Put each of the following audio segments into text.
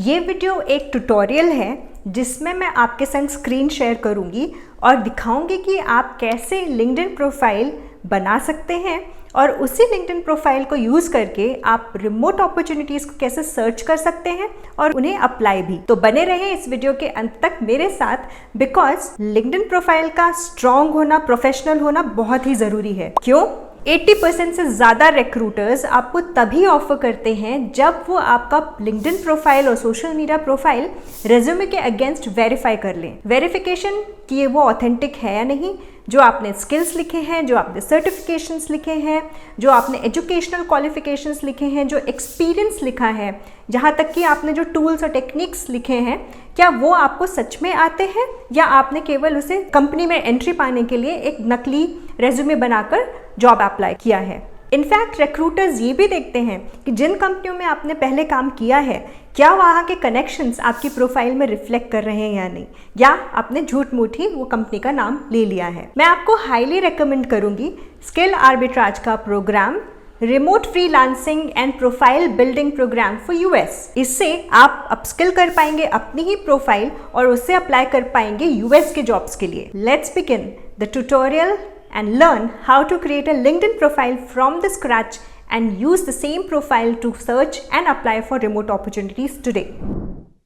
ये वीडियो एक ट्यूटोरियल है जिसमें मैं आपके संग स्क्रीन शेयर करूंगी और दिखाऊंगी कि आप कैसे लिंक्डइन प्रोफाइल बना सकते हैं और उसी लिंक्डइन प्रोफाइल को यूज़ करके आप रिमोट अपॉर्चुनिटीज़ को कैसे सर्च कर सकते हैं और उन्हें अप्लाई भी। तो बने रहें इस वीडियो के अंत तक मेरे साथ, बिकॉज लिंक्डइन प्रोफाइल का स्ट्रॉन्ग होना, प्रोफेशनल होना बहुत ही ज़रूरी है। क्यों? 80% से ज़्यादा रिक्रूटर्स आपको तभी ऑफर करते हैं जब वो आपका लिंक्डइन प्रोफाइल और सोशल मीडिया प्रोफाइल रेज्यूमे के अगेंस्ट वेरीफाई कर लें। वेरिफिकेशन कि वो ऑथेंटिक है या नहीं, जो आपने स्किल्स लिखे हैं, जो आपने सर्टिफिकेशंस लिखे हैं, जो आपने एजुकेशनल क्वालिफिकेशंस लिखे हैं, जो एक्सपीरियंस लिखा है, जहाँ तक कि आपने जो टूल्स और टेक्निक्स लिखे हैं, क्या वो आपको सच में आते हैं या आपने केवल उसे कंपनी में एंट्री पाने के लिए एक नकली रेज्यूमे बनाकर जॉब अप्लाई किया है। इनफैक्ट रिक्रूटर्स ये भी देखते हैं कि जिन कंपनियों में आपने पहले काम किया है, क्या वहाँ के कनेक्शंस आपकी प्रोफाइल में रिफ्लेक्ट कर रहे हैं या नहीं, या आपने झूठ मूठ ही वो कंपनी का नाम ले लिया है। मैं आपको हाईली रेकमेंड करूँगी स्किल आर्बिट्राज का program, remote freelancing and profile building program for US. इससे आप अपस्किल कर पाएंगे अपनी ही प्रोफाइल और उससे अप्लाई कर पाएंगे यूएस के जॉब्स के लिए। Let's begin the tutorial and learn how to create a LinkedIn profile from the scratch and use the same profile to search and apply for remote opportunities today।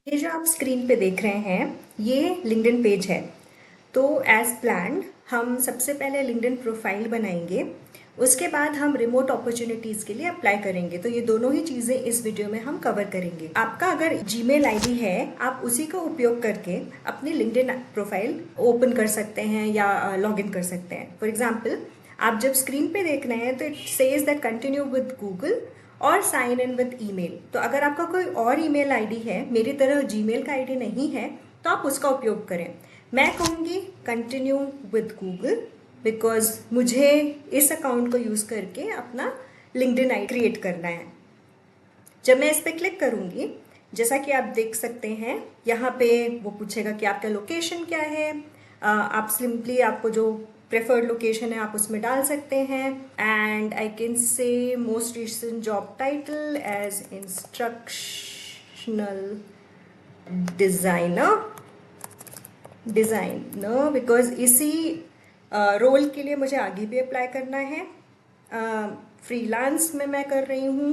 ये जो आप screen पे देख रहे हैं ये LinkedIn पेज है। तो एज प्लान्ड हम सबसे पहले LinkedIn प्रोफाइल बनाएंगे, उसके बाद हम रिमोट अपॉर्चुनिटीज़ के लिए अप्लाई करेंगे। तो ये दोनों ही चीज़ें इस वीडियो में हम कवर करेंगे। आपका अगर जीमेल आईडी है, आप उसी का उपयोग करके अपनी लिंक्डइन प्रोफाइल ओपन कर सकते हैं या लॉगिन कर सकते हैं। फॉर एग्जांपल, आप जब स्क्रीन पे देख रहे हैं तो it says that continue with Google और साइन इन विद ईमेल। तो अगर आपका कोई और ईमेल आईडी है, मेरी तरह जीमेल का आईडी नहीं है, तो आप उसका उपयोग करें। मैं कहूँगी कंटिन्यू विद गूगल, बिकॉज मुझे इस अकाउंट को यूज़ करके अपना लिंक्डइन आई क्रिएट करना है। जब मैं इस पर क्लिक करूँगी, जैसा कि आप देख सकते हैं, यहाँ पे वो पूछेगा कि आपका लोकेशन क्या है। आप सिंपली आपको जो प्रेफर्ड लोकेशन है आप उसमें डाल सकते हैं। And I can say most recent job title as instructional designer because इसी रोल के लिए मुझे आगे भी अप्लाई करना है। फ्रीलांस में मैं कर रही हूँ।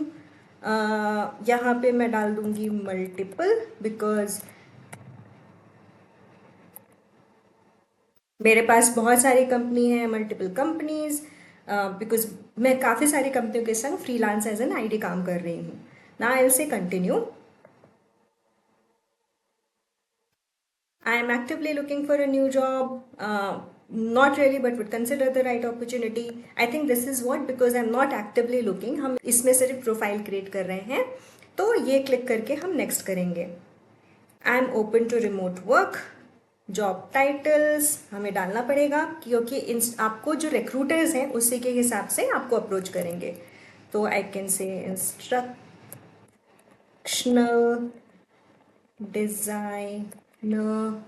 यहाँ पे मैं डाल दूँगी मल्टीपल, बिकॉज मेरे पास बहुत सारी कंपनी है, मल्टीपल कंपनीज, बिकॉज मैं काफ़ी सारी कंपनियों के संग फ्रीलांस एज एन आईडी काम कर रही हूँ। नाउ आई विल से continue. I am actively looking for a new job. Not really, but would consider the right opportunity. I think this is what, because I'm not actively looking. हम इसमें सिर्फ profile create कर रहे हैं, तो ये click करके हम नेक्स्ट करेंगे। I am open to remote work. Job titles हमें डालना पड़ेगा क्योंकि आपको जो रिक्रूटर्स हैं उसी के हिसाब से आपको अप्रोच करेंगे। तो आई कैन से instructional designer,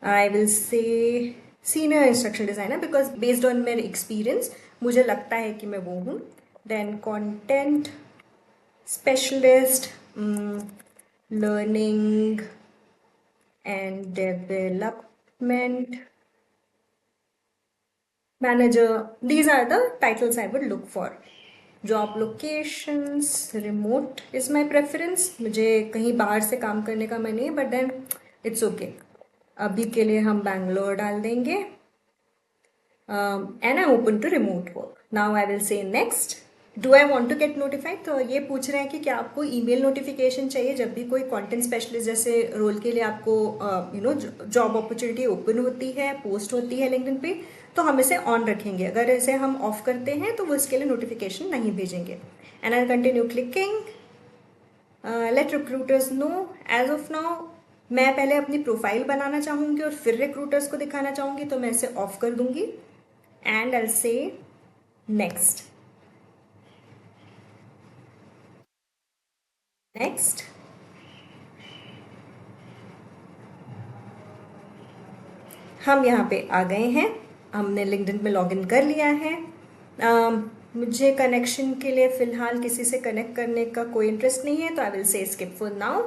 I will say senior instructional designer because based on मेरे experience मुझे लगता है कि मैं वो हूँ। Then content specialist, learning and development manager. These are the titles I would look for. Job locations, remote is my preference. मुझे कहीं बाहर से काम करने का मन नहीं है, but then it's okay. अभी के लिए हम बैंगलोर डाल देंगे। And I open to remote work. Now I will say next. Do I want to get notified? तो ये पूछ रहे हैं कि क्या आपको ईमेल नोटिफिकेशन चाहिए जब भी कोई कंटेंट स्पेशलिस्ट जैसे रोल के लिए आपको जॉब अपॉर्चुनिटी ओपन होती है, पोस्ट होती है लिंक्डइन पे, तो हम इसे ऑन रखेंगे। अगर इसे हम ऑफ करते हैं तो वो इसके लिए नोटिफिकेशन नहीं भेजेंगे। And I continue clicking. Let recruiters know. As of now मैं पहले अपनी प्रोफाइल बनाना चाहूँगी और फिर रिक्रूटर्स को दिखाना चाहूँगी, तो मैं इसे ऑफ कर दूँगी। एंड आई से नेक्स्ट। हम यहाँ पे आ गए हैं, हमने लिंक्डइन में लॉगिन कर लिया है। मुझे कनेक्शन के लिए फ़िलहाल किसी से कनेक्ट करने का कोई इंटरेस्ट नहीं है, तो I will say skip for now.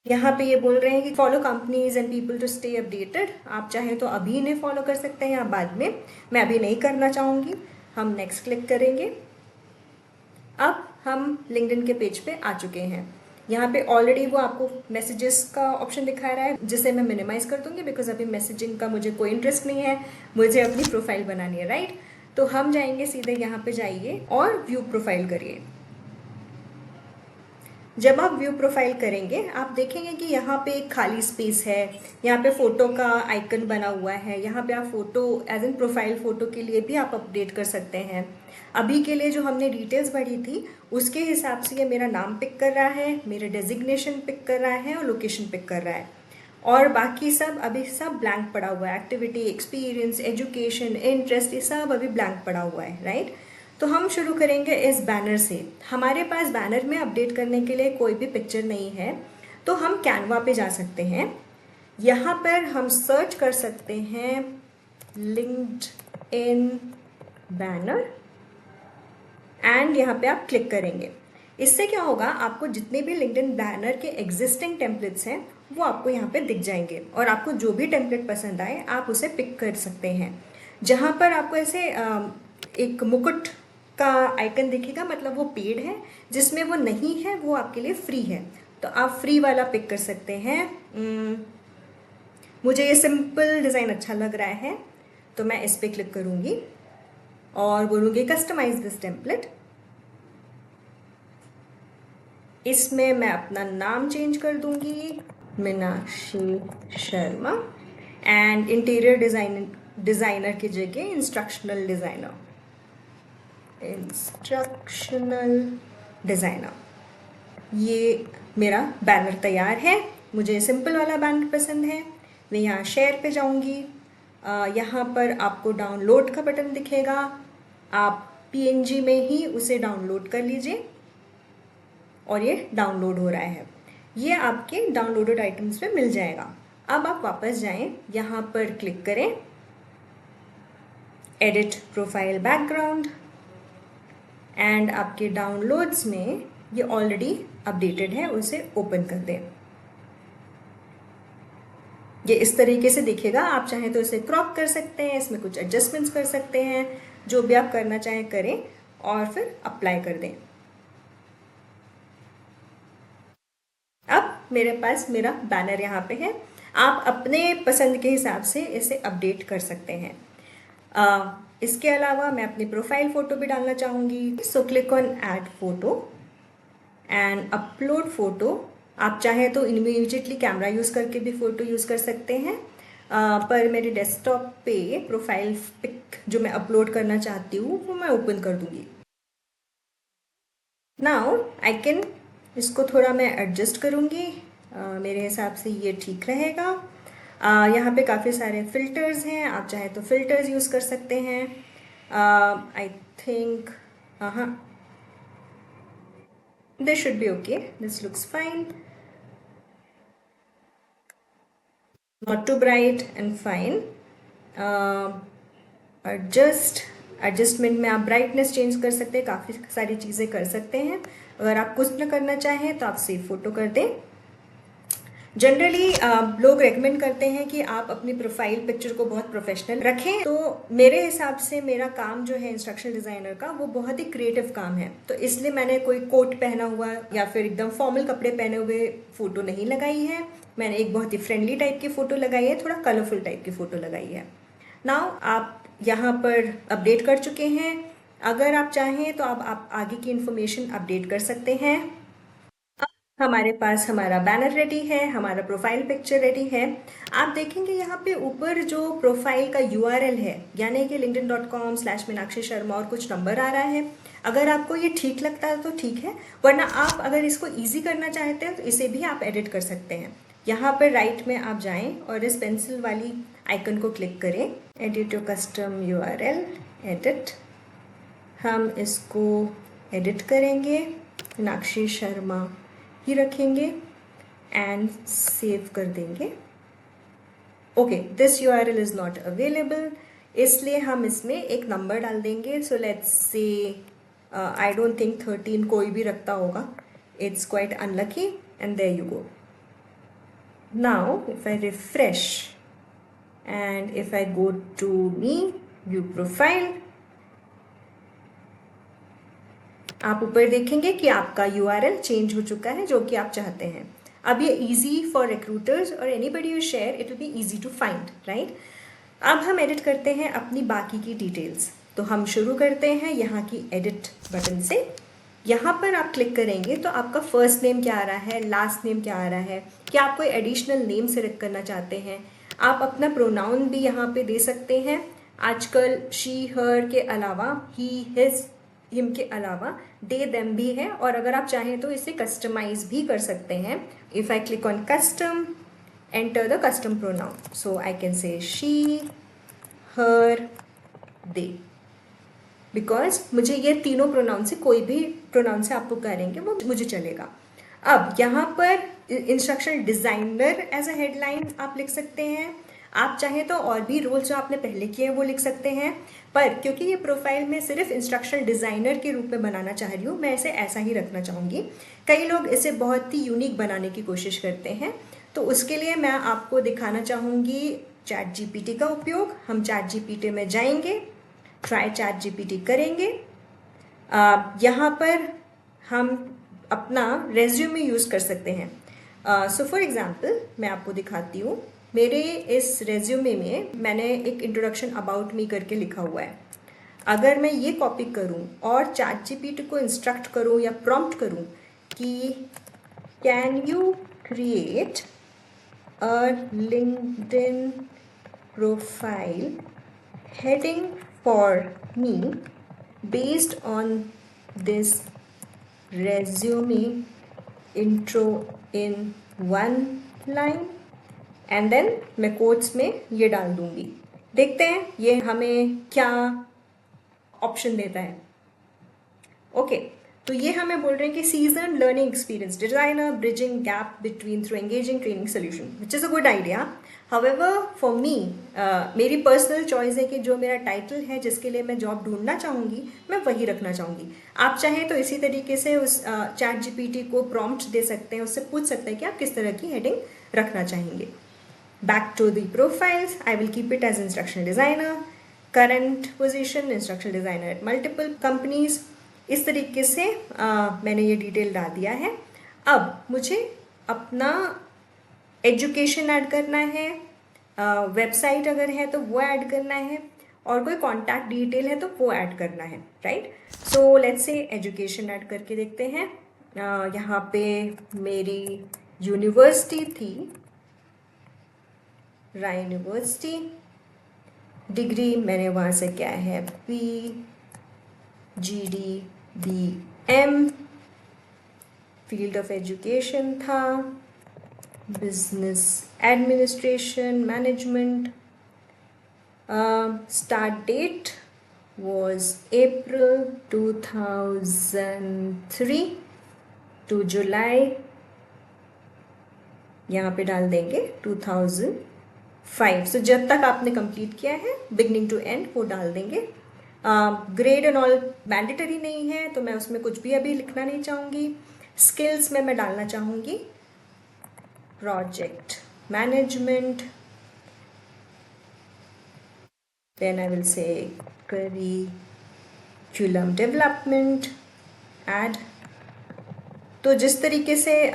यहाँ पे ये बोल रहे हैं कि follow companies and people to stay updated. आप चाहें तो अभी इन्हें फॉलो कर सकते हैं या बाद में, मैं अभी नहीं करना चाहूँगी। हम नेक्स्ट क्लिक करेंगे। अब हम लिंक्डइन के पेज पे आ चुके हैं। यहाँ पे ऑलरेडी वो आपको मैसेजेस का ऑप्शन दिखा रहा है, जिसे मैं मिनिमाइज कर दूंगी बिकॉज अभी मैसेजिंग का मुझे कोई इंटरेस्ट नहीं है, मुझे अपनी प्रोफाइल बनानी है, राइट। तो हम जाएंगे सीधे यहाँ पे जाइए और व्यू प्रोफाइल करिए। जब आप व्यू प्रोफाइल करेंगे आप देखेंगे कि यहाँ पे एक खाली स्पेस है, यहाँ पे फोटो का आइकन बना हुआ है। यहाँ पे आप photo as an profile photo के लिए भी आप अपडेट कर सकते हैं। अभी के लिए जो हमने डिटेल्स भरी थी उसके हिसाब से ये मेरा नाम पिक कर रहा है, मेरा डेजिग्नेशन पिक कर रहा है और लोकेशन पिक कर रहा है, और बाकी सब अभी सब ब्लैंक पड़ा हुआ है। एक्टिविटी, एक्सपीरियंस, एजुकेशन, इंटरेस्ट, ये सब अभी ब्लैंक पड़ा हुआ है, राइट। तो हम शुरू करेंगे इस बैनर से। हमारे पास बैनर में अपडेट करने के लिए कोई भी पिक्चर नहीं है, तो हम कैनवा पे जा सकते हैं। यहाँ पर हम सर्च कर सकते हैं लिंक्डइन बैनर एंड यहाँ पे आप क्लिक करेंगे। इससे क्या होगा, आपको जितने भी लिंक्डइन बैनर के एग्जिस्टिंग टेम्पलेट्स हैं वो आपको यहाँ पे दिख जाएंगे, और आपको जो भी टेम्पलेट पसंद आए आप उसे पिक कर सकते हैं। जहाँ पर आपको ऐसे एक मुकुट का आइकन दिखेगा, मतलब वो पेड है। जिसमें वो नहीं है वो आपके लिए फ्री है, तो आप फ्री वाला पिक कर सकते हैं। मुझे ये सिंपल डिज़ाइन अच्छा लग रहा है, तो मैं इस पर क्लिक करूँगी और बोलूँगी कस्टमाइज दिस टेम्पलेट। इसमें मैं अपना नाम चेंज कर दूंगी, Meenakshi Sharma, and interior designer की जगह इंस्ट्रक्शनल डिज़ाइनर। ये मेरा बैनर तैयार है। मुझे सिंपल वाला बैनर पसंद है। मैं यहाँ शेयर पे जाऊँगी। यहाँ पर आपको डाउनलोड का बटन दिखेगा, आप PNG में ही उसे डाउनलोड कर लीजिए, और ये डाउनलोड हो रहा है। ये आपके डाउनलोडेड आइटम्स पे मिल जाएगा। अब आप वापस जाएं, यहाँ पर क्लिक करें एडिट प्रोफाइल बैकग्राउंड, एंड आपके डाउनलोड्स में ये ऑलरेडी अपडेटेड है, उसे ओपन कर दें। ये इस तरीके से दिखेगा। आप चाहें तो इसे क्रॉप कर सकते हैं, इसमें कुछ एडजस्टमेंट्स कर सकते हैं, जो भी आप करना चाहें करें, और फिर अप्लाई कर दें। अब मेरे पास मेरा बैनर यहाँ पे है। आप अपने पसंद के हिसाब से इसे अपडेट कर सकते हैं। इसके अलावा मैं अपनी प्रोफाइल फ़ोटो भी डालना चाहूँगी। So click on add photo and upload photo. आप चाहें तो इमीडिएटली कैमरा यूज़ करके भी फ़ोटो यूज़ कर सकते हैं, पर मेरे डेस्कटॉप पे प्रोफाइल पिक जो मैं अपलोड करना चाहती हूँ वो मैं ओपन कर दूँगी। नाउ आई कैन, इसको थोड़ा मैं एडजस्ट करूँगी, मेरे हिसाब से ये ठीक रहेगा। यहाँ पे काफ़ी सारे फ़िल्टर्स हैं, आप चाहें तो फ़िल्टर्स यूज़ कर सकते हैं। आई थिंक हाँ, this should be okay, this looks fine, not too bright and fine. Adjustment में आप ब्राइटनेस चेंज कर सकते हैं, काफ़ी सारी चीज़ें कर सकते हैं। अगर आप कुछ न करना चाहें तो आप सेव फोटो कर दें। जनरली लोग रेकमेंड करते हैं कि आप अपनी प्रोफाइल पिक्चर को बहुत प्रोफेशनल रखें, तो मेरे हिसाब से मेरा काम जो है इंस्ट्रक्शनल डिज़ाइनर का वो बहुत ही क्रिएटिव काम है, तो इसलिए मैंने कोई कोट पहना हुआ या फिर एकदम फॉर्मल कपड़े पहने हुए फ़ोटो नहीं लगाई है। मैंने एक बहुत ही फ्रेंडली टाइप की फ़ोटो लगाई है, थोड़ा कलरफुल टाइप की फ़ोटो लगाई है। नाउ आप यहाँ पर अपडेट कर चुके हैं। अगर आप चाहें तो आप आगे की इन्फॉर्मेशन अपडेट कर सकते हैं। हमारे पास हमारा बैनर रेडी है, हमारा प्रोफाइल पिक्चर रेडी है। आप देखेंगे यहाँ पे ऊपर जो प्रोफाइल का URL है, यानी कि linkedin.com/मीनाक्षी शर्मा और कुछ नंबर आ रहा है। अगर आपको ये ठीक लगता है तो ठीक है, वरना आप अगर इसको इजी करना चाहते हैं तो इसे भी आप एडिट कर सकते हैं। यहाँ पर राइट में आप जाएं और इस पेंसिल वाली आइकन को क्लिक करें, edit your custom URL, edit. हम इसको एडिट करेंगे, मीनाक्षी शर्मा ही रखेंगे एंड सेव कर देंगे। Okay, this URL is not available, इसलिए हम इसमें एक नंबर डाल देंगे. So let's say I don't think 13 कोई भी रखता होगा. It's quite unlucky and there you go. Now if I refresh and if I go to me view profile, आप ऊपर देखेंगे कि आपका URL चेंज हो चुका है जो कि आप चाहते हैं. अब ये easy for recruiters or anybody you share, it will be easy to find, right? अब हम एडिट करते हैं अपनी बाकी की डिटेल्स. तो हम शुरू करते हैं यहाँ की एडिट बटन से. यहाँ पर आप क्लिक करेंगे तो आपका फर्स्ट नेम क्या आ रहा है, लास्ट नेम क्या आ रहा है, क्या आप कोई एडिशनल नेम सेलेक्ट करना चाहते हैं. आप अपना प्रोनाउन भी यहाँ पे दे सकते हैं. आजकल शी हर के अलावा ही हिज हिम के अलावा दे देम भी है, और अगर आप चाहें तो इसे कस्टमाइज भी कर सकते हैं. If I click on custom, enter the custom pronoun. So I can से शी हर दे, बिकॉज मुझे ये तीनों प्रोनाउन से कोई भी प्रोनाउन से आप पुकारेंगे वो मुझे चलेगा. अब यहाँ पर instructional designer as a headline आप लिख सकते हैं. आप चाहें तो और भी रोल्स जो आपने पहले किए हैं वो लिख सकते हैं, पर क्योंकि ये प्रोफाइल में सिर्फ इंस्ट्रक्शनल डिज़ाइनर के रूप में बनाना चाह रही हूँ, मैं इसे ऐसा ही रखना चाहूँगी. कई लोग इसे बहुत ही यूनिक बनाने की कोशिश करते हैं, तो उसके लिए मैं आपको दिखाना चाहूँगी ChatGPT का उपयोग. हम ChatGPT में जाएंगे, ट्राई ChatGPT करेंगे. यहाँ पर हम अपना रेज्यूमे यूज़ कर सकते हैं. सो फॉर एग्जांपल मैं आपको दिखाती हूँ. मेरे इस रेज्यूमे में मैंने एक इंट्रोडक्शन अबाउट मी करके लिखा हुआ है. अगर मैं ये कॉपी करूँ और ChatGPT को इंस्ट्रक्ट करूँ या प्रॉम्प्ट करूँ कि can you create a LinkedIn profile heading for me based on this resume intro in one line, and then मैं कोट्स में ये डाल दूंगी. देखते हैं ये हमें क्या ऑप्शन देता है. ओके, तो ये हमें बोल रहे हैं कि season learning experience designer bridging gap between through engaging training solution, which is a good idea. However for me, मेरी पर्सनल चॉइस है कि जो मेरा टाइटल है जिसके लिए मैं जॉब ढूंढना चाहूँगी मैं वही रखना चाहूँगी. आप चाहें तो इसी तरीके से उस ChatGPT को प्रॉम्प्ट दे सकते हैं, उससे पूछ सकते हैं कि आप किस तरह की हेडिंग रखना चाहेंगे. Back to the profiles, I will keep it as instructional designer, current position instructional designer at multiple companies. इस तरीके से मैंने ये डिटेल डाल दिया है. अब मुझे अपना एजुकेशन ऐड करना है, वेबसाइट अगर है तो वो ऐड करना है, और कोई कॉन्टैक्ट डिटेल है तो वो ऐड करना है, right. So let's say education add करके देखते हैं. यहाँ पे मेरी यूनिवर्सिटी थी, राय यूनिवर्सिटी. डिग्री मैंने वहाँ से क्या है, PGDBM. फील्ड ऑफ एजुकेशन था business administration management. Start date was April 2003 to July, यहाँ पे डाल देंगे 2005. सो जब तक आपने कंप्लीट किया है बिगनिंग टू एंड वो डाल देंगे. ग्रेड एंड ऑल मैंडेटरी नहीं है तो मैं उसमें कुछ भी अभी लिखना नहीं चाहूँगी. स्किल्स में मैं डालना चाहूँगी project management. Then I will say curriculum development add. तो जिस तरीके से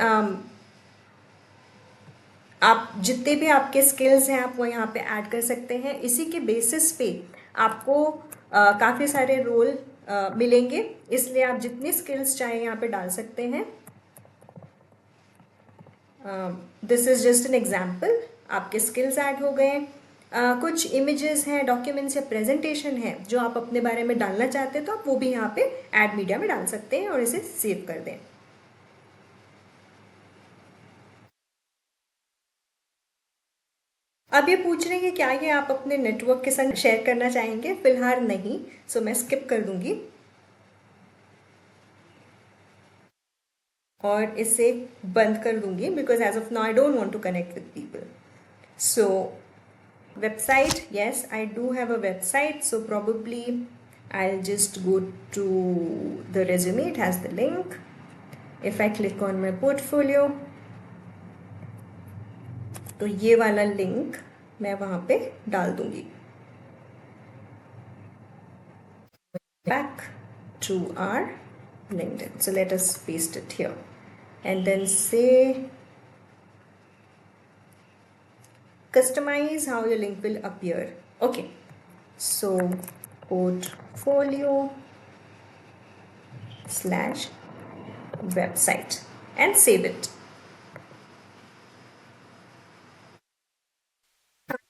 आप जितने भी आपके स्किल्स हैं आप वो यहाँ पे ऐड कर सकते हैं. इसी के बेसिस पे आपको काफ़ी सारे रोल मिलेंगे, इसलिए आप जितनी स्किल्स चाहें यहाँ पे डाल सकते हैं. This is just an example. आपके स्किल्स ऐड हो गए. कुछ इमेजेस हैं, डॉक्यूमेंट्स या प्रेजेंटेशन है जो आप अपने बारे में डालना चाहते हैं तो आप वो भी यहाँ पे ऐड मीडिया में डाल सकते हैं और इसे सेव कर दें. अब ये पूछ रहे हैं कि क्या ये आप अपने नेटवर्क के संग शेयर करना चाहेंगे. फिलहाल नहीं, सो मैं स्किप कर दूंगी और इसे बंद कर दूंगी because as of now I don't want to connect with people. So Website, yes, I do have a website, so probably I'll just go to the resume. It has the link. If I click on my portfolio, तो ये वाला link मैं वहाँ पे डाल दूंगी. Back to our LinkedIn. So let us paste it here and then say customize how your link will appear. Okay, so portfolio / website and save it.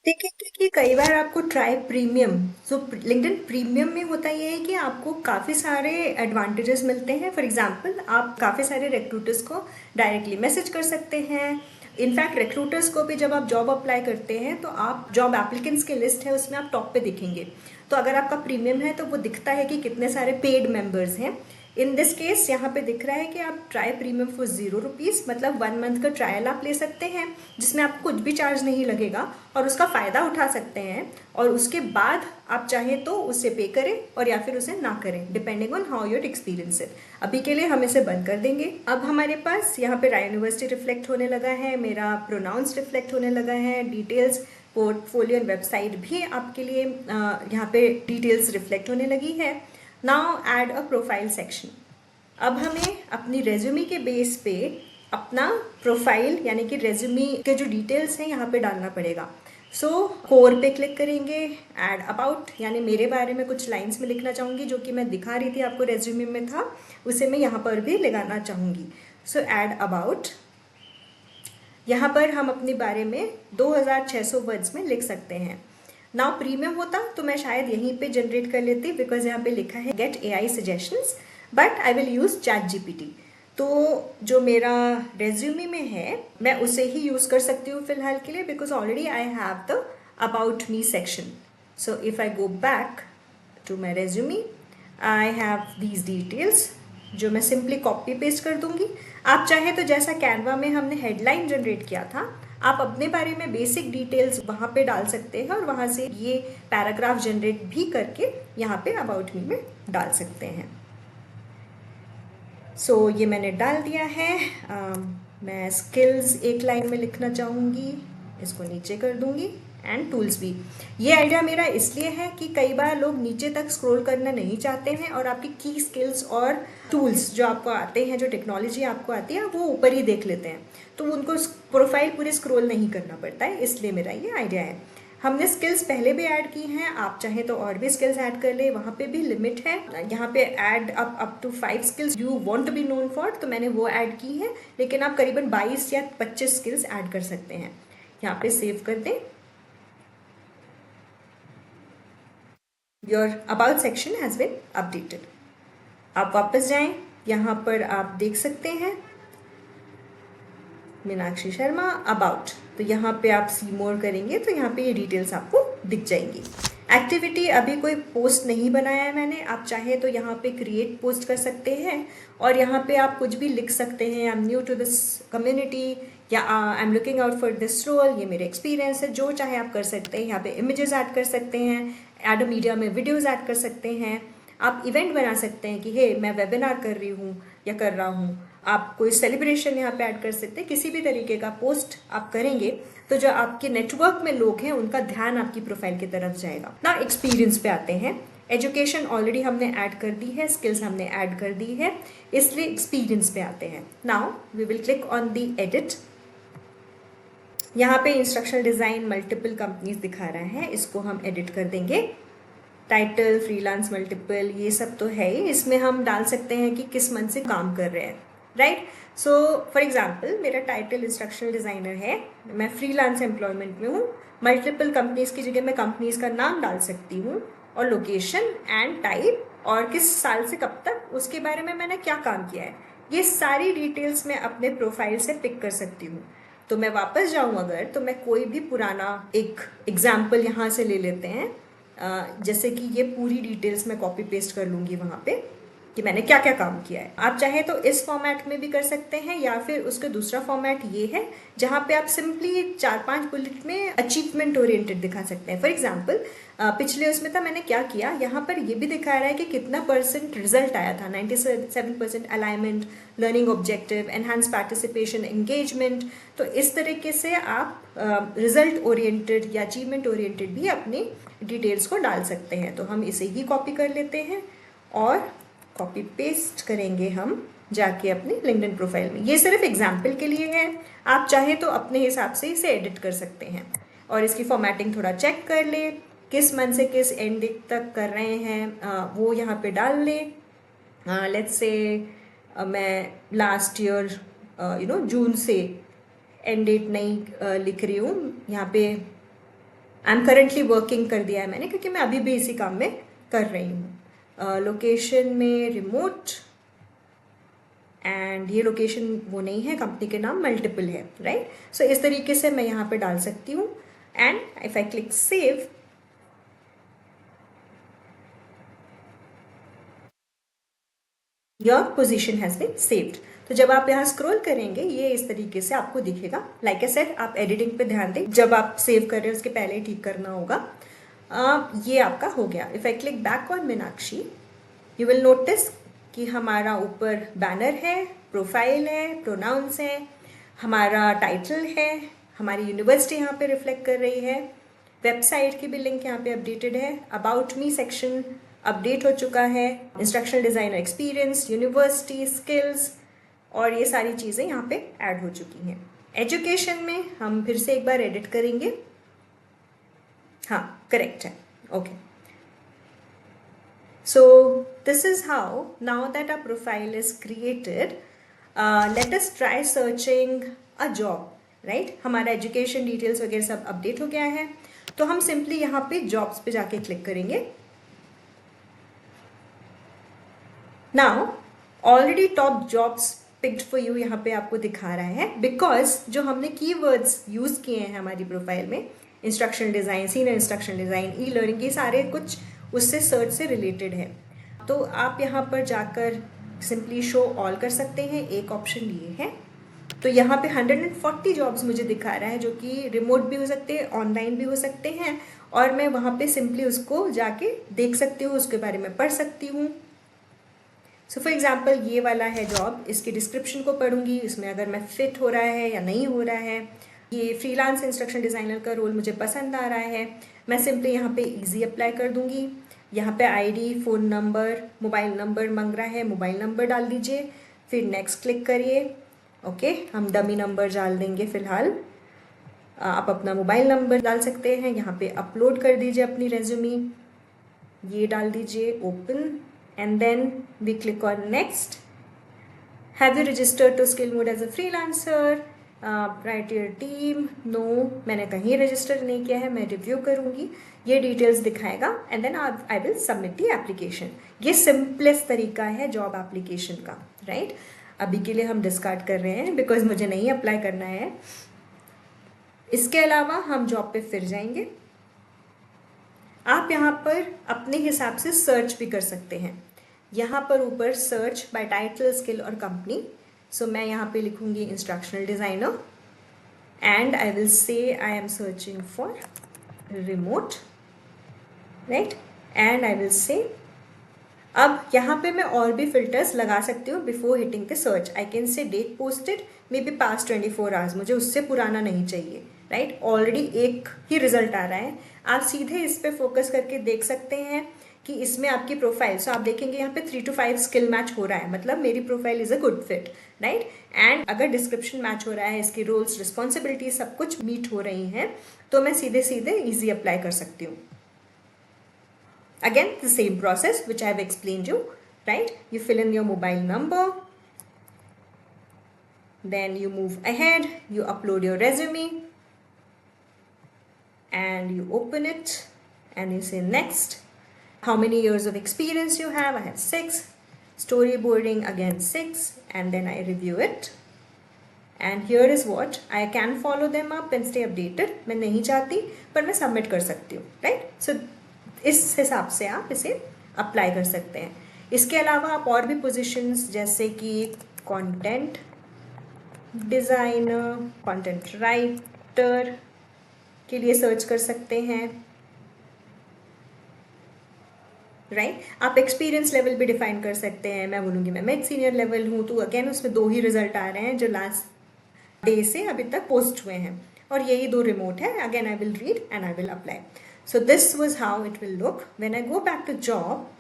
देखेंगे कि कई बार आपको ट्राई प्रीमियम, सो लिंक्डइन प्रीमियम में होता ये है कि आपको काफ़ी सारे एडवांटेजेस मिलते हैं. फॉर एग्जांपल, आप काफ़ी सारे रिक्रूटर्स को डायरेक्टली मैसेज कर सकते हैं. इनफैक्ट रिक्रूटर्स को भी जब आप जॉब अप्लाई करते हैं तो आप जॉब एप्लीकेंट्स की लिस्ट है उसमें आप टॉप पे दिखेंगे. तो अगर आपका प्रीमियम है तो वो दिखता है कि कितने सारे पेड मेंबर्स हैं. इन दिस केस यहाँ पे दिख रहा है कि आप ट्राई प्रीमियम फॉर ₹0, मतलब 1 मंथ का ट्रायल आप ले सकते हैं जिसमें आपको कुछ भी चार्ज नहीं लगेगा और उसका फ़ायदा उठा सकते हैं. और उसके बाद आप चाहें तो उसे पे करें और या फिर उसे ना करें, depending on how your experience है. अभी के लिए हम इसे बंद कर देंगे. अब हमारे पास यहाँ पे राय यूनिवर्सिटी रिफ्लेक्ट होने लगा है, मेरा प्रोनाउंस रिफ्लेक्ट होने लगा है, डिटेल्स, पोर्टफोलियो एंड वेबसाइट भी आपके लिए यहाँ पे डिटेल्स रिफ्लेक्ट होने लगी है. Now add a profile section. अब हमें अपनी रेज्यूमे के बेस पे अपना प्रोफाइल यानी कि रेज्यूमे के जो डिटेल्स हैं यहाँ पे डालना पड़ेगा. सो कोर पे क्लिक करेंगे, ऐड अबाउट, यानी मेरे बारे में कुछ लाइंस में लिखना चाहूँगी जो कि मैं दिखा रही थी आपको रेज्यूमे में था, उसे मैं यहाँ पर भी लगाना चाहूँगी. सो ऐड अबाउट. यहाँ पर हम अपने बारे में 2600 वर्ड्स में लिख सकते हैं. नाउ प्रीमियम होता तो मैं शायद यहीं पे जनरेट कर लेती, बिकॉज यहाँ पे लिखा है get AI suggestions, but I will use ChatGPT. तो जो मेरा रेज्यूमे में है मैं उसे ही यूज कर सकती हूँ फिलहाल के लिए, because already I have the about me section. So if I go back to my resume, I have these details जो मैं सिंपली कॉपी पेस्ट कर दूंगी. आप चाहे तो जैसा कैनवा में हमने हेडलाइन जनरेट किया था, आप अपने बारे में बेसिक डिटेल्स वहाँ पे डाल सकते हैं और वहाँ से ये पैराग्राफ जनरेट भी करके यहाँ पे अबाउट मी में डाल सकते हैं. सो ये मैंने डाल दिया है. मैं स्किल्स एक लाइन में लिखना चाहूँगी, इसको नीचे कर दूँगी, एंड टूल्स भी. ये आइडिया मेरा इसलिए है कि कई बार लोग नीचे तक स्क्रॉल करना नहीं चाहते हैं और आपकी की स्किल्स और टूल्स जो आपको आते हैं, जो टेक्नोलॉजी आपको आती है, वो ऊपर ही देख लेते हैं, तो उनको प्रोफाइल पूरे स्क्रॉल नहीं करना पड़ता है. इसलिए मेरा ये आइडिया है. हमने स्किल्स पहले भी ऐड की हैं, आप चाहें तो और भी स्किल्स ऐड कर ले, वहाँ पे भी लिमिट है. यहाँ पे add up to 5 skills you want to be known for, तो मैंने वो ऐड की है, लेकिन आप करीबन 22 या 25 स्किल्स ऐड कर सकते हैं. यहाँ पे सेव कर दें. Your about section has been updated. आप वापस जाएं, यहाँ पर आप देख सकते हैं मीनाक्षी शर्मा अबाउट. तो यहाँ पे आप सी मोर करेंगे तो यहाँ पे ये डिटेल्स आपको दिख जाएंगी. एक्टिविटी अभी कोई पोस्ट नहीं बनाया है मैंने. आप चाहे तो यहाँ पे क्रिएट पोस्ट कर सकते हैं और यहाँ पे आप कुछ भी लिख सकते हैं. I am new to this community या I am looking out for this role, ये मेरे एक्सपीरियंस है, जो चाहे आप कर सकते हैं. यहाँ पे इमेजेस ऐड कर सकते हैं, ऐड मीडिया में वीडियोस ऐड कर सकते हैं. आप इवेंट बना सकते हैं कि हे मैं वेबिनार कर रही हूँ या कर रहा हूँ. आप कोई सेलिब्रेशन यहाँ पे ऐड कर सकते हैं. किसी भी तरीके का पोस्ट आप करेंगे तो जो आपके नेटवर्क में लोग हैं उनका ध्यान आपकी प्रोफाइल की तरफ जाएगा ना. एक्सपीरियंस पे आते हैं. एजुकेशन ऑलरेडी हमने ऐड कर दी है, स्किल्स हमने ऐड कर दी है, इसलिए एक्सपीरियंस पे आते हैं. Now we will click on the edit. यहाँ पे इंस्ट्रक्शनल डिज़ाइन मल्टीपल कंपनीज दिखा रहा है, इसको हम एडिट कर देंगे. टाइटल, फ्रीलांस, मल्टीपल, ये सब तो है ही. इसमें हम डाल सकते हैं कि किस मंथ से काम कर रहे हैं, राइट. सो फॉर एग्जांपल मेरा टाइटल इंस्ट्रक्शनल डिज़ाइनर है, मैं फ्रीलांस एम्प्लॉयमेंट में हूँ. मल्टीपल कंपनीज की जगह मैं कंपनीज का नाम डाल सकती हूँ और लोकेशन एंड टाइप और किस साल से कब तक, उसके बारे में मैंने क्या काम किया है, ये सारी डिटेल्स मैं अपने प्रोफाइल से पिक कर सकती हूँ. तो मैं वापस जाऊँ अगर, तो मैं कोई भी पुराना एक एग्जाम्पल यहाँ से ले लेते हैं. जैसे कि ये पूरी डिटेल्स मैं कॉपी पेस्ट कर लूँगी वहाँ पे. कि मैंने क्या क्या काम किया है। आप चाहे तो इस फॉर्मेट में भी कर सकते हैं, या फिर उसका दूसरा फॉर्मेट ये है जहाँ पे आप सिंपली 4-5 बुलेट में अचीवमेंट ओरिएंटेड दिखा सकते हैं। फॉर एग्जांपल पिछले उसमें था मैंने क्या किया, यहाँ पर ये भी दिखा रहा है कि कितना % रिजल्ट आया था। 97% alignment, learning objective, enhance participation, engagement. तो इस तरीके से आप रिजल्ट ओरिएंटेड या अचीवमेंट ओरिएंटेड भी अपनी डिटेल्स को डाल सकते हैं। तो हम इसे ही कॉपी कर लेते हैं और कॉपी पेस्ट करेंगे हम जाके अपने लिंक्डइन प्रोफाइल में। ये सिर्फ एग्जाम्पल के लिए है, आप चाहे तो अपने हिसाब से इसे एडिट कर सकते हैं। और इसकी फॉर्मेटिंग थोड़ा चेक कर ले, किस मंथ से किस एंड डेट तक कर रहे हैं वो यहाँ पे डाल ले। लेट्स से मैं लास्ट ईयर जून से एंड डेट नहीं लिख रही हूँ, यहाँ पे आई एम करेंटली वर्किंग कर दिया है मैंने, क्योंकि मैं अभी भी इसी काम में कर रही हूँ। लोकेशन में रिमोट, एंड ये लोकेशन वो नहीं है, कंपनी के नाम मल्टीपल है, राइट। सो इस तरीके से मैं यहाँ पे डाल सकती हूँ। And if I click save, your position has been saved. तो जब आप यहाँ स्क्रॉल करेंगे ये इस तरीके से आपको दिखेगा। लाइक आई सेड, आप एडिटिंग पे ध्यान दें, जब आप सेव कर रहे हैं उसके पहले ही ठीक करना होगा। ये आपका हो गया। If I click back on Meenakshi, you will notice कि हमारा ऊपर बैनर है, प्रोफाइल है, प्रोनाउंस है, हमारा टाइटल है, हमारी यूनिवर्सिटी यहाँ पे रिफ्लेक्ट कर रही है, वेबसाइट की भी लिंक यहाँ पे अपडेटेड है, अबाउट मी सेक्शन अपडेट हो चुका है, instructional designer experience, university, skills, और ये सारी चीज़ें यहाँ पे ऐड हो चुकी हैं। एजुकेशन में हम फिर से एक बार एडिट करेंगे। हाँ, करेक्ट है, okay. So this is how, now that our profile is created, let us try searching a job, right? हमारा एजुकेशन डिटेल्स वगैरह सब अपडेट हो गया है। तो हम सिंपली यहाँ पे जॉब्स पे जाके क्लिक करेंगे। Now already top jobs picked for you यहाँ पे आपको दिखा रहा है, बिकॉज जो हमने कीवर्ड्स यूज किए हैं हमारी प्रोफाइल में, instructional design, senior instructional design, e learning, ये सारे कुछ उससे सर्च से रिलेटेड है। तो आप यहाँ पर जाकर सिंपली शो ऑल कर सकते हैं, एक ऑप्शन ये है। तो यहाँ पे 140 जॉब्स मुझे दिखा रहा है, जो कि रिमोट भी हो सकते हैं, ऑनलाइन भी हो सकते हैं, और मैं वहाँ पे सिंपली उसको जाके देख सकती हूँ, उसके बारे में पढ़ सकती हूँ। सो फॉर एग्जाम्पल ये वाला है जॉब, इसकी डिस्क्रिप्शन को पढ़ूंगी, इसमें अगर मैं फिट हो रहा है या नहीं हो रहा है। ये फ्रीलांस इंस्ट्रक्शन डिज़ाइनर का रोल मुझे पसंद आ रहा है, मैं सिंपली यहाँ पे इजी अप्लाई कर दूंगी। यहाँ पे ID, phone number, mobile number मांग रहा है, मोबाइल नंबर डाल दीजिए, फिर नेक्स्ट क्लिक करिए। ओके, हम डमी नंबर डाल देंगे फ़िलहाल। आप अपना मोबाइल नंबर डाल सकते हैं, यहाँ पे अपलोड कर दीजिए अपनी रेज्यूमी, ये डाल दीजिए, open, and then we click on next. Have you registered to Skillmood as a freelancer? Write your team. No, मैंने कहीं रजिस्टर नहीं किया है, मैं रिव्यू करूँगी, ये डिटेल्स दिखाएगा, and then I will submit the application. ये सिंपलेस्ट तरीका है जॉब एप्लीकेशन का, राइट। अभी के लिए हम डिस्कार्ड कर रहे हैं बिकॉज मुझे नहीं अप्लाई करना है। इसके अलावा हम जॉब पे फिर जाएंगे। आप यहाँ पर अपने हिसाब से सर्च भी कर सकते हैं। यहाँ पर ऊपर सर्च बाय टाइटल, स्किल और कंपनी। सो मैं यहाँ पे लिखूँगी instructional designer, and I will से I am searching for remote, right, and I will से। अब यहाँ पे मैं और भी फिल्टर्स लगा सकती हूँ before hitting the search. I can say date posted, may be past 24 hours, मुझे उससे पुराना नहीं चाहिए, राइट। ऑलरेडी एक ही रिजल्ट आ रहा है। आप सीधे इस पे फोकस करके देख सकते हैं कि इसमें आपकी प्रोफाइल, सो आप देखेंगे यहाँ पे 3 to 5 स्किल मैच हो रहा है, मतलब मेरी profile is a good fit, right. And अगर डिस्क्रिप्शन मैच हो रहा है, इसकी रोल्स, रिस्पॉन्सिबिलिटी सब कुछ मीट हो रही हैं, तो मैं सीधे सीधे ईजी अप्लाई कर सकती हूँ। Again, the same process which I have explained you, right? You fill in your mobile number, then you move ahead, you upload your resume, and you open it, and you say next. How many years of experience you have? I have 6. Storyboarding, again 6, and then I review it. And here is what I can follow them up and stay updated. मैं नहीं चाहती, पर मैं submit कर सकती हूँ, right? So इस हिसाब से आप इसे अप्लाई कर सकते हैं। इसके अलावा आप और भी पोजीशंस जैसे कि कंटेंट डिज़ाइनर, कंटेंट राइटर के लिए सर्च कर सकते हैं, राइट। आप एक्सपीरियंस लेवल भी डिफाइन कर सकते हैं। मैं बोलूँगी मैं मिड सीनियर लेवल हूँ, तो अगेन उसमें 2 ही रिजल्ट आ रहे हैं जो लास्ट डे से अभी तक पोस्ट हुए हैं, और यही 2 रिमोट है। Again I will read and I will apply. So this was how it will look when I go back to job.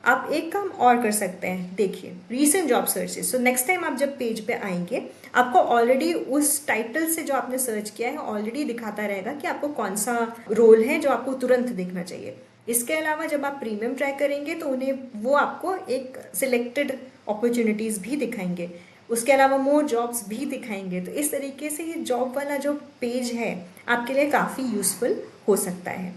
आप एक काम और कर सकते हैं, देखिए recent job searches. So next time आप जब पेज पे आएंगे, आपको ऑलरेडी उस टाइटल से जो आपने सर्च किया है ऑलरेडी दिखाता रहेगा कि आपको कौन सा रोल है जो आपको तुरंत देखना चाहिए। इसके अलावा जब आप प्रीमियम ट्राई करेंगे तो वो आपको एक सिलेक्टेड अपॉर्चुनिटीज़ भी दिखाएंगे, उसके अलावा मोर जॉब्स भी दिखाएंगे। तो इस तरीके से ये जॉब वाला जो पेज है आपके लिए काफ़ी यूजफुल हो सकता है।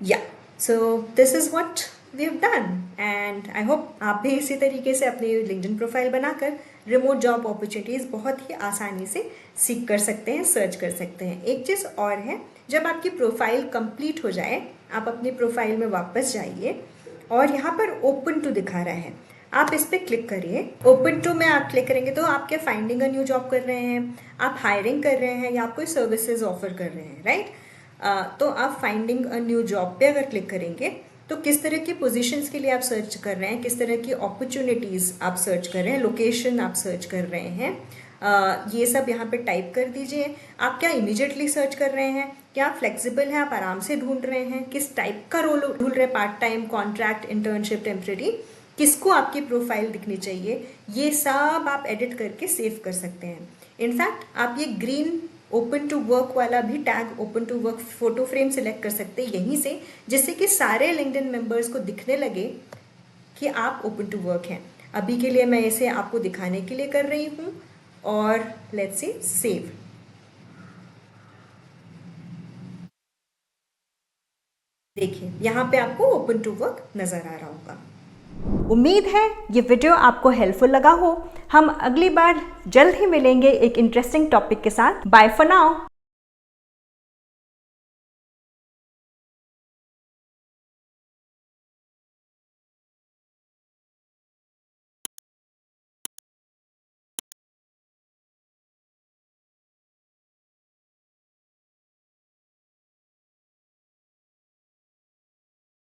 या so this is what we have done, and I hope आप भी इसी तरीके से अपनी लिंक्डइन प्रोफाइल बनाकर रिमोट जॉब अपॉर्चुनिटीज़ बहुत ही आसानी से सीख कर सकते हैं, सर्च कर सकते हैं। एक चीज़ और है, जब आपकी प्रोफाइल कंप्लीट हो जाए, आप अपनी प्रोफाइल में वापस जाइए और यहाँ पर ओपन टू दिखा रहा है, आप इस पर क्लिक करिए। ओपन टू में आप क्लिक करेंगे तो आप क्या फाइंडिंग अ न्यू जॉब कर रहे हैं, आप हायरिंग कर रहे हैं, या आप कोई सर्विसेज ऑफर कर रहे हैं, राइट। तो आप फाइंडिंग अ न्यू जॉब पे अगर क्लिक करेंगे तो किस तरह की पोजीशंस के लिए आप सर्च कर रहे हैं, किस तरह की अपॉर्चुनिटीज़ आप सर्च कर रहे हैं, लोकेशन आप सर्च कर रहे हैं, ये सब यहाँ पे टाइप कर दीजिए। आप क्या इमीडिएटली सर्च कर रहे हैं, क्या फ्लेक्सिबल है, आप आराम से ढूंढ रहे हैं, किस टाइप का रोल ढूंढ रहे हैं, part time, contract, internship, temporary, किसको आपकी प्रोफाइल दिखनी चाहिए, ये सब आप एडिट करके सेव कर सकते हैं। इनफैक्ट आप ये ग्रीन ओपन टू वर्क वाला भी tag open to work photo frame select कर सकते हैं यहीं से, जिससे कि सारे लिंक्डइन मेंबर्स को दिखने लगे कि आप ओपन टू वर्क हैं। अभी के लिए मैं इसे आपको दिखाने के लिए कर रही हूँ, और लेट्स से सेव। देखिए यहाँ पे आपको ओपन टू वर्क नजर आ रहा होगा। उम्मीद है ये वीडियो आपको हेल्पफुल लगा हो। हम अगली बार जल्द ही मिलेंगे एक इंटरेस्टिंग टॉपिक के साथ। Bye for now.